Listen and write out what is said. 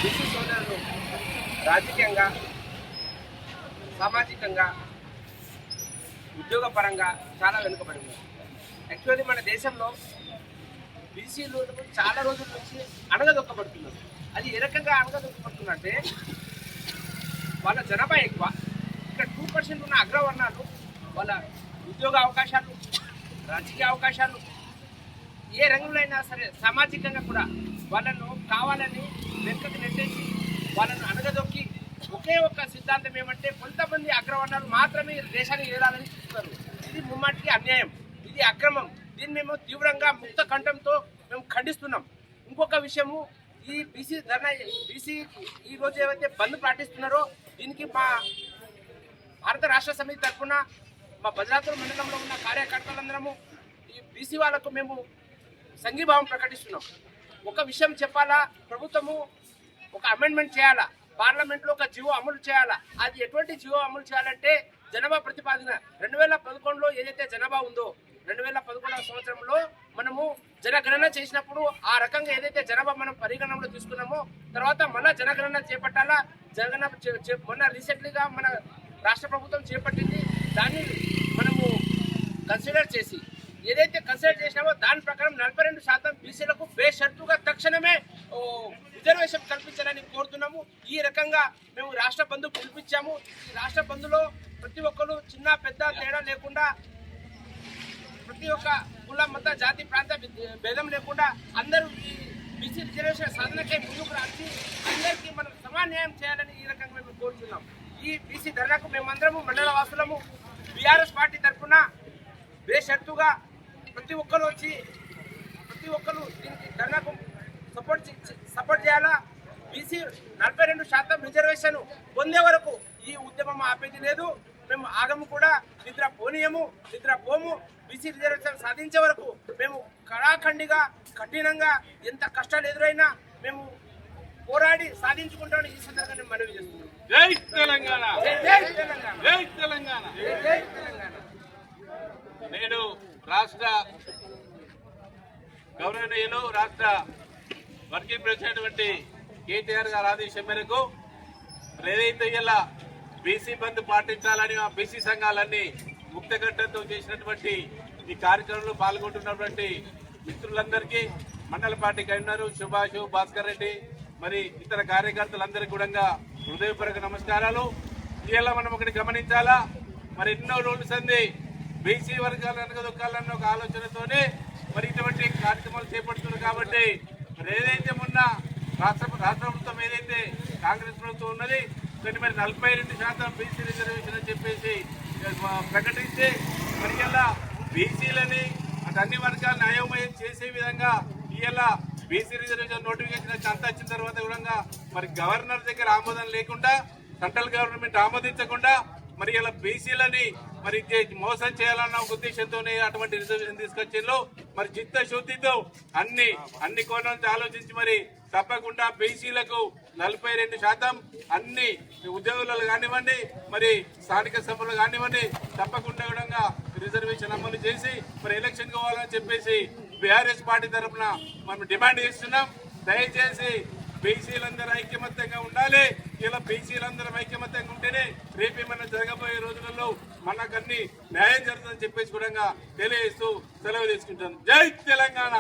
BC సోదరులు రాజకీయంగా, సామాజికంగా, ఉద్యోగపరంగా చాలా వెనుకబడి ఉన్నారు. యాక్చువల్లీ మన దేశంలో బీసీలు చాలా రోజుల నుంచి అణగదొక్కబడుతున్నారు. అది ఏ రకంగా అణగదొక్కబడుతుందంటే వాళ్ళ జనాభా ఎక్కువ, ఇక్కడ 2% ఉన్న అగ్రవర్ణాలు వాళ్ళ ఉద్యోగ అవకాశాలు, రాజకీయ అవకాశాలు, ఏ రంగంలో అయినా సరే సామాజికంగా కూడా వాళ్ళను కావాలని వెనుకకు నెట్టేసి వాళ్ళను అణగదొక్కి ఒకే ఒక్క సిద్ధాంతం ఏమంటే కొంతమంది అగ్రవర్ణాలు మాత్రమే దేశాన్ని ఏలాలని చూస్తున్నారు. ఇది ముమ్మాటికి అన్యాయం, ఇది అక్రమం. దీన్ని మేము తీవ్రంగా ముక్త కంఠంతో మేము ఖండిస్తున్నాం. ఇంకొక విషయము, ఈ బీసీ ఈ రోజు ఏవైతే బంద్ పాటిస్తున్నారో దీనికి మా భారత రాష్ట్ర సమితి తరఫున మా భద్రాద్రి మండలంలో ఉన్న కార్యకర్తలందరము ఈ బీసీ వాళ్ళకు మేము సంఘీభావం ప్రకటిస్తున్నాం. ఒక విషయం చెప్పాలా, ప్రభుత్వము ఒక అమెండ్మెంట్ చేయాలా, పార్లమెంట్లో ఒక జివో అమలు చేయాలా. అది ఎటువంటి జివో అమలు చేయాలంటే జనాభా ప్రతిపాదన 2011లో ఏదైతే జనాభా ఉందో 2011వ సంవత్సరంలో మనము జనగణన చేసినప్పుడు ఆ రకంగా ఏదైతే జనాభా మనం పరిగణనలో తీసుకున్నామో తర్వాత మళ్ళా జనగణన చేపట్టాలా. మొన్న రీసెంట్లీగా మన రాష్ట్ర ప్రభుత్వం చేపట్టింది. దాన్ని మనము కన్సిడర్ చేసి ఏదైతే కన్సిడర్ చేసినామో దాని ప్రకారం 42% బీసీలకు బేషరతుగా తక్షణమే రిజర్వేషన్ కల్పించాలని కోరుతున్నాము. ఈ రకంగా మేము రాష్ట్ర బంధు పిలిపించాము. ఈ రాష్ట్ర బంధులో ప్రతి ఒక్కరు చిన్న పెద్ద తేడా లేకుండా, ప్రతి ఒక్క కుల మత జాతి ప్రాంత భేదం లేకుండా అందరూ ఈ బీసీ రిజర్వేషన్ సాధనకై ముందుకు రాసి అందరికీ మనం సమాన్యాయం చేయాలని ఈ రకంగా మేము కోరుతున్నాం. ఈ బీసీ ధర్నాకు మేమందరము మండల వాసులము బీఆర్ఎస్ పార్టీ తరఫున బేషరతుగా ప్రతి ఒక్కరు వచ్చి ప్రతి ఒక్కరు దీనికి ధర్నాకు సపోర్ట్ చేయాలా. బీసీ 42% రిజర్వేషన్ పొందే వరకు ఈ ఉద్యమం ఆపేది లేదు. మేము ఆగము కూడా, నిద్ర పోము. బీసీ రిజర్వేషన్ సాధించే వరకు మేము కళాఖండిగా కఠినంగా ఎంత కష్టాలు ఎదురైనా మేము పోరాడి సాధించుకుంటామని ఈ సందర్భంగా మనవి చేస్తున్నాం. జై తెలంగాణ, జై తెలంగాణ, జై తెలంగాణ. జై తెలంగాణ. నేను రాష్ట్ర గౌరవనీయులు రాష్ట్ర వర్కింగ్ ప్రెసిడెంట్ కేటీఆర్ గారి ఆదేశం మేరకు ఏదైతే ఇలా బీసీ బంద్ పాటించాలని ఆ బీసీ సంఘాలన్నీ ముక్తగట్టంతో చేసినటువంటి ఈ కార్యక్రమంలో పాల్గొంటున్నటువంటి మిత్రులందరికీ, మండల పార్టీ కన్వీనర్ సుభాష్, భాస్కర్ రెడ్డి, మరి ఇతర కార్యకర్తలందరికీ కూడా హృదయపూర్వక నమస్కారాలు. ఇలా మనం ఒకటి గమనించాలా, మరి ఎన్నో రోజుల సంది బీసీ వర్గాలు అనగదొక్కాలన్న ఒక ఆలోచనతోనే మరి ఇటువంటి కార్యక్రమాలు చేపడుతున్నారు. కాబట్టి మరి ఏదైతే మొన్న రాష్ట్ర ప్రభుత్వం ఏదైతే కాంగ్రెస్ ప్రభుత్వం ఉన్నది దాన్ని మరి 42% బీసీ రిజర్వేషన్ అని చెప్పేసి ప్రకటించి మరి ఇలా బీసీలని అటు అన్ని వర్గాలను అయోమయం చేసే విధంగా ఇలా బీసీ రిజర్వేషన్ నోటిఫికేషన్ అంతా వచ్చిన తర్వాత కూడా మరి గవర్నర్ దగ్గర ఆమోదం లేకుండా, సెంట్రల్ గవర్నమెంట్ ఆమోదించకుండా మరి ఇలా బీసీలని మరి మోసం చేయాలన్న ఉద్దేశంతోనే అటువంటి రిజర్వేషన్ తీసుకొచ్చిండ్రు. మరి చిత్తశుద్ధితో అన్ని కోణాల నుంచి ఆలోచించి మరి తప్పకుండా బీసీలకు 42% అన్ని ఉద్యోగులు కానివ్వండి, మరి స్థానిక సభలు కానివ్వండి, తప్పకుండా కూడా రిజర్వేషన్ అమలు చేసి మరి ఎలక్షన్ కావాలని చెప్పేసి బీఆర్ఎస్ పార్టీ తరఫున మనం డిమాండ్ చేస్తున్నాం. దయచేసి బీసీలందరూ ఐక్యమత్యంగా ఉండాలి. ఇలా బీసీలందరూ ఐక్యమత్యంగా ఉంటేనే రేపు ఏమైనా జరగబోయే రోజులలో మనకన్నీ న్యాయం జరుగుతుందని చెప్పేసి కూడా తెలియజేస్తూ సెలవు తీసుకుంటాను. జై తెలంగాణ.